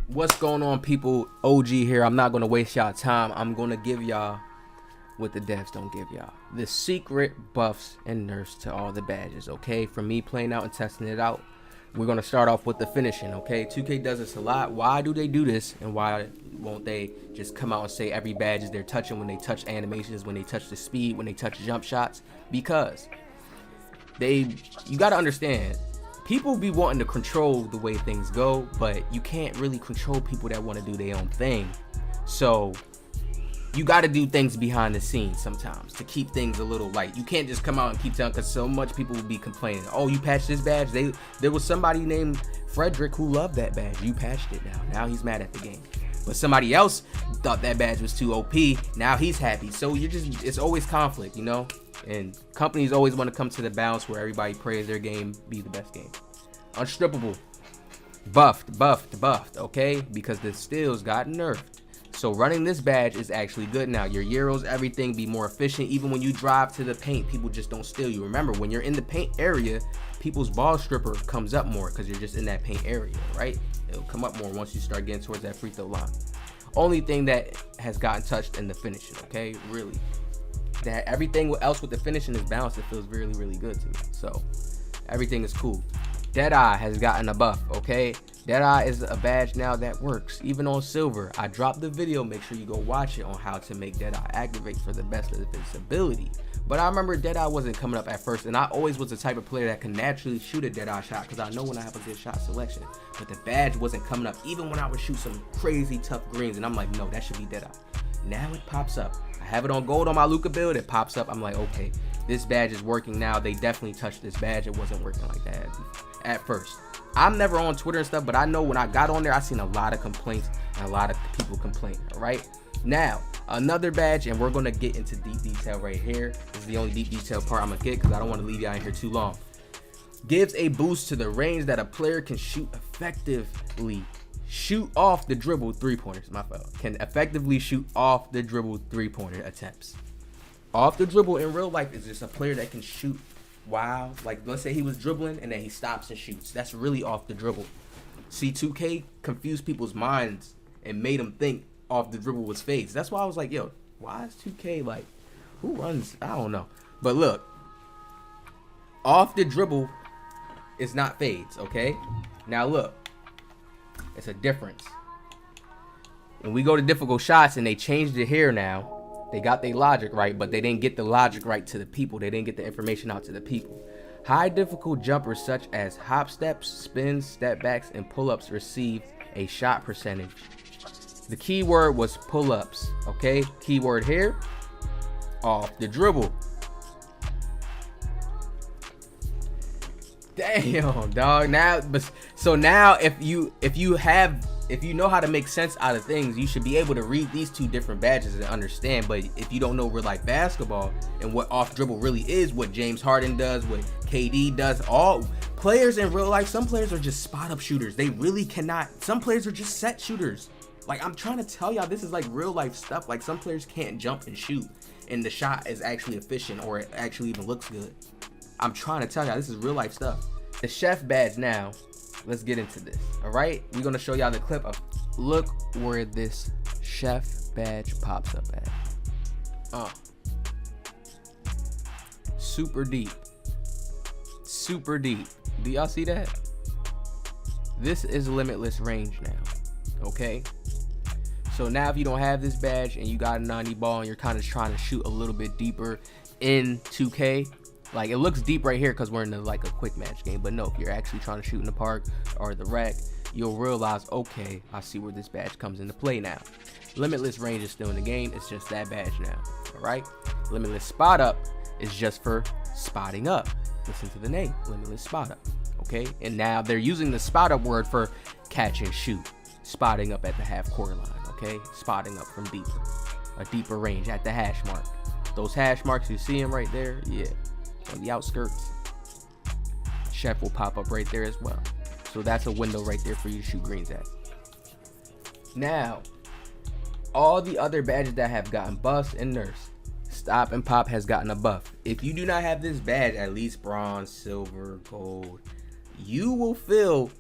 What's going on, people? OG here. I'm not going to waste y'all time. I'm going to give y'all what the devs don't give y'all. The secret buffs and nerfs to all the badges, okay? From me playing out and testing it out, we're going to start off with the finishing, okay? 2K does this a lot. Why do they do this? And why won't they just come out and say every badge is they're touching when they touch animations, when they touch the speed, when they touch jump shots? Because you got to understand, people be wanting to control the way things go, but you can't really control people that want to do their own thing. So you got to do things behind the scenes sometimes to keep things a little light. You can't just come out and keep telling, because so much people will be complaining, oh, you patched this badge. There was somebody named Frederick who loved that badge. You patched it now he's mad at the game. But somebody else thought that badge was too OP. Now he's happy. So it's always conflict, you know? And companies always want to come to the balance where everybody prays their game be the best game. Unstrippable. Buffed, okay? Because the stills got nerfed. So running this badge is actually good now. Your Euros, everything be more efficient. Even when you drive to the paint, people just don't steal you. Remember, when you're in the paint area, people's ball stripper comes up more because you're just in that paint area, right? It'll come up more once you start getting towards that free throw line. Only thing that has gotten touched in the finishing, okay? Really. That everything else with the finishing is balanced. It feels really, really good to me. So everything is cool. Deadeye has gotten a buff, okay? Deadeye is a badge now that works, even on silver. I dropped the video, make sure you go watch it on how to make Deadeye activate for the best of its ability. But I remember Deadeye wasn't coming up at first, and I always was the type of player that can naturally shoot a Deadeye shot, because I know when I have a good shot selection. But the badge wasn't coming up, even when I would shoot some crazy tough greens, and I'm like, no, that should be Deadeye. Now it pops up. I have it on gold on my Luka build, it pops up. I'm like, okay, this badge is working now. They definitely touched this badge. It wasn't working like that at first. I'm never on Twitter and stuff, but I know when I got on there, I seen a lot of complaints and a lot of people complaining, all right? Now, another badge, and we're gonna get into deep detail right here. This is the only deep detail part I'm gonna get because I don't want to leave y'all in here too long. Gives a boost to the range that a player can shoot effectively. Shoot off the dribble three-pointers, my fault. Can effectively shoot off the dribble three-pointer attempts. Off the dribble in real life is just a player that can shoot. Wow, like let's say he was dribbling and then he stops and shoots. That's really off the dribble. See, 2K confused people's minds and made them think off the dribble was fades. That's why I was like, yo, why is 2K like, who runs? I don't know. But look, off the dribble is not fades, okay? Now look, it's a difference. When we go to difficult shots and they changed it here now, they got their logic right, but they didn't get the logic right to the people. They didn't get the information out to the people. High difficult jumpers such as hop steps, spins, step backs, and pull-ups receive a shot percentage. The key word was pull-ups, okay? Keyword here, off the dribble. Damn, dog. Now, so now if you know how to make sense out of things, you should be able to read these two different badges and understand. But if you don't know real life basketball and what off dribble really is, what James Harden does, what KD does, all players in real life, some players are just spot up shooters. They really cannot. Some players are just set shooters. Like, I'm trying to tell y'all, this is like real life stuff. Like, some players can't jump and shoot and the shot is actually efficient or it actually even looks good. I'm trying to tell y'all, this is real life stuff. The chef badge now. Let's get into this. All right, we're gonna show y'all the clip of look where this chef badge pops up at. Super deep. Do y'all see that? This is limitless range now. Okay, so now if you don't have this badge and you got a 90 ball and you're kind of trying to shoot a little bit deeper in 2K, like, it looks deep right here because we're in a quick match game, but no, if you're actually trying to shoot in the park or the rec, you'll realize, okay, I see where this badge comes into play now. Limitless range is still in the game. It's just that badge now. All right, limitless spot up is just for spotting up. Listen to the name, limitless spot up. Okay, and now they're using the spot up word for catch and shoot, spotting up at the half court line. Okay, spotting up from deeper, a deeper range at the hash mark. Those hash marks you see them right there, yeah, on the outskirts. Chef will pop up right there as well. So that's a window right there for you to shoot greens at. Now, all the other badges that have gotten buffs and nerfs, Stop and Pop has gotten a buff. If you do not have this badge, at least bronze, silver, gold, you will feel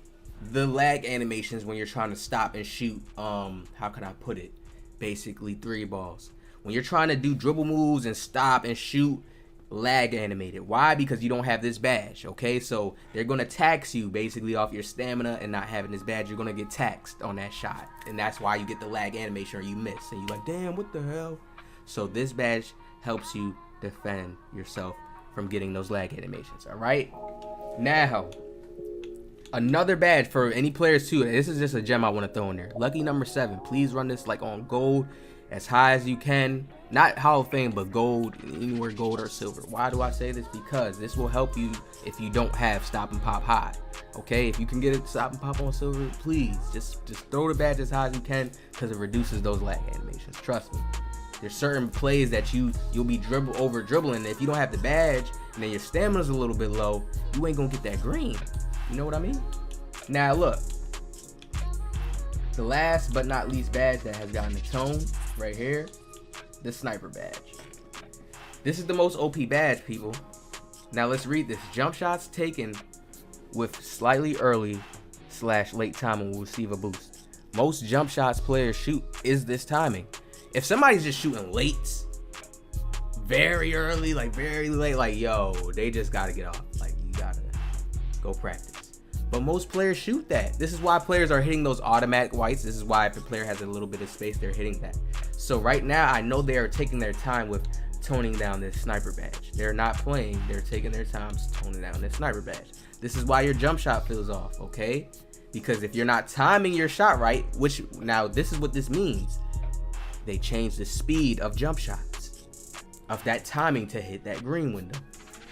the lag animations when you're trying to stop and shoot, how can I put it? Basically 3 balls. When you're trying to do dribble moves and stop and shoot, lag animated. Why? Because you don't have this badge, okay? So they're gonna tax you basically off your stamina, and not having this badge, you're gonna get taxed on that shot. And that's why you get the lag animation, or you miss. And you're like, damn, what the hell? So this badge helps you defend yourself from getting those lag animations, all right? Now, another badge for any players too. This is just a gem I want to throw in there. Lucky number 7. Please run this like on gold, as high as you can. Not Hall of Fame, but gold, anywhere gold or silver. Why do I say this? Because this will help you if you don't have stop and pop high. Okay, if you can get it stop and pop on silver, please just throw the badge as high as you can, because it reduces those lag animations. Trust me. There's certain plays that you'll be over dribbling. If you don't have the badge and then your stamina's a little bit low, you ain't gonna get that green. You know what I mean? Now look, the last but not least badge that has gotten a tone right here, the sniper badge. This is the most OP badge, people. Now let's read this. Jump shots taken with slightly early / late timing will receive a boost. Most jump shots players shoot is this timing. If somebody's just shooting late, very early, like very late, like yo, they just gotta get off. Like you gotta go practice. But most players shoot that. This is why players are hitting those automatic whites. This is why if a player has a little bit of space, they're hitting that. So right now, I know they are taking their time with toning down this sniper badge. They're not playing. They're taking their time toning down this sniper badge. This is why your jump shot feels off, okay? Because if you're not timing your shot right, which now this is what this means. They change the speed of jump shots, of that timing to hit that green window,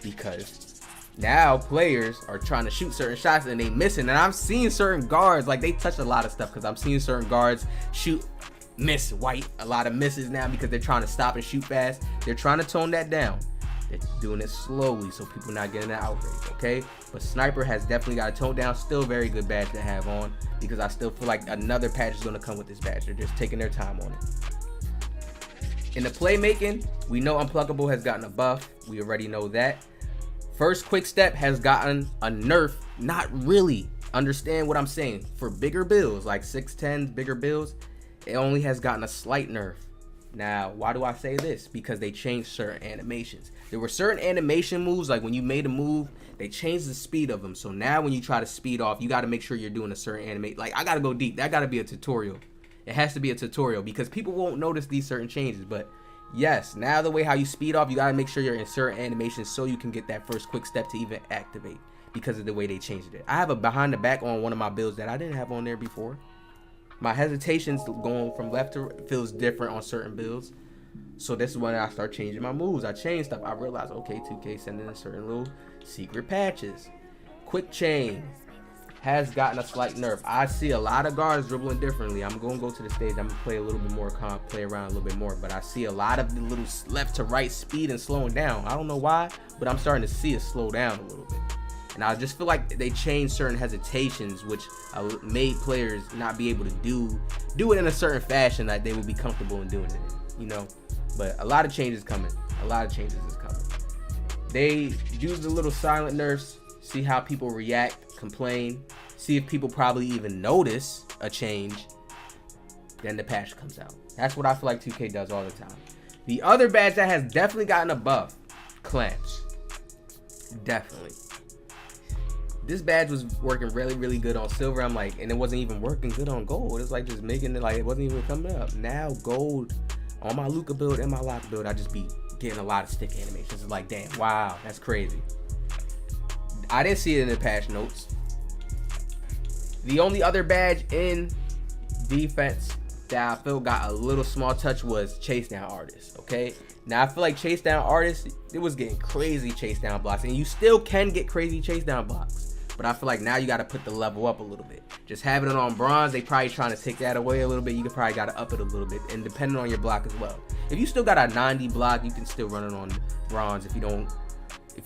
because now players are trying to shoot certain shots and they missing. And I'm seeing certain guards, like they touch a lot of stuff, because I'm seeing certain guards shoot, miss white, a lot of misses now because they're trying to stop and shoot fast. They're trying to tone that down. They're doing it slowly so people not getting that outrage, okay? But sniper has definitely got to tone down. Still a very good badge to have on, because I still feel like another patch is going to come with this badge. They're just taking their time on it. In the playmaking, we know Unpluckable has gotten a buff. We already know that. First quick step has gotten a nerf. Not really. Understand what I'm saying. For bigger builds, like 6'10", bigger builds, it only has gotten a slight nerf. Now, why do I say this? Because they changed certain animations. There were certain animation moves, like when you made a move, they changed the speed of them. So now when you try to speed off, you got to make sure you're doing a certain animate. Like, I got to go deep. That got to be a tutorial. It has to be a tutorial, because people won't notice these certain changes. But yes, now the way how you speed off, you got to make sure you're in certain animations so you can get that first quick step to even activate, because of the way they changed it. I have a behind the back on one of my builds that I didn't have on there before. My hesitations going from left to right feels different on certain builds. So this is when I start changing my moves. I changed stuff. I realized, okay, 2K sending in certain little secret patches. Quick change has gotten a slight nerf. I see a lot of guards dribbling differently. I'm going to go to the stage. I'm going to play a little bit more, play around a little bit more. But I see a lot of the little left to right speed and slowing down. I don't know why, but I'm starting to see it slow down a little bit. And I just feel like they changed certain hesitations, which made players not be able to do it in a certain fashion that they would be comfortable in doing it in, you know. But a lot of changes coming. A lot of changes is coming. They use the little silent nerfs, see how people react, complain, see if people probably even notice a change. Then the patch comes out. That's what I feel like 2K does all the time. The other badge that has definitely gotten a buff, clamps. Definitely. This badge was working really, really good on silver. I'm like, and it wasn't even working good on gold. It's like just making it like it wasn't even coming up. Now gold on my Luka build and my Lock build, I just be getting a lot of stick animations. It's like, damn, wow, that's crazy. I didn't see it in the patch notes. The only other badge in defense that I feel got a little small touch was chase down artists. Okay, now I feel like chase down artists, it was getting crazy chase down blocks, and you still can get crazy chase down blocks. But I feel like now you got to put the level up a little bit. Just having it on bronze, they probably trying to take that away a little bit. You could probably got to up it a little bit, and depending on your block as well. If you still got a 90 block, you can still run it on bronze if you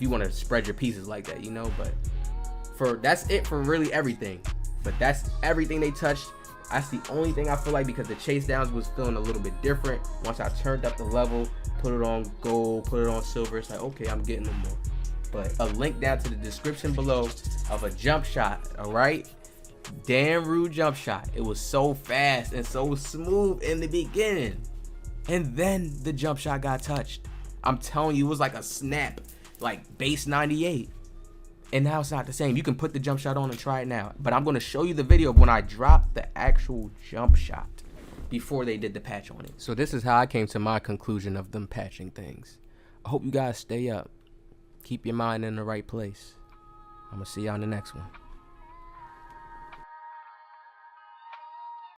want to spread your pieces like that, you know. But that's it for really everything. But that's everything they touched. That's the only thing I feel like, because the chase downs was feeling a little bit different. Once I turned up the level, put it on gold, put it on silver, it's like, okay, I'm getting them more. But a link down to the description below of a jump shot, all right? damn rude jump shot. It was so fast and so smooth in the beginning. And then the jump shot got touched. I'm telling you, it was like a snap, like base 98. And now it's not the same. You can put the jump shot on and try it now. But I'm going to show you the video of when I dropped the actual jump shot before they did the patch on it. So this is how I came to my conclusion of them patching things. I hope you guys stay up. Keep your mind in the right place. I'm going to see y'all in the next one.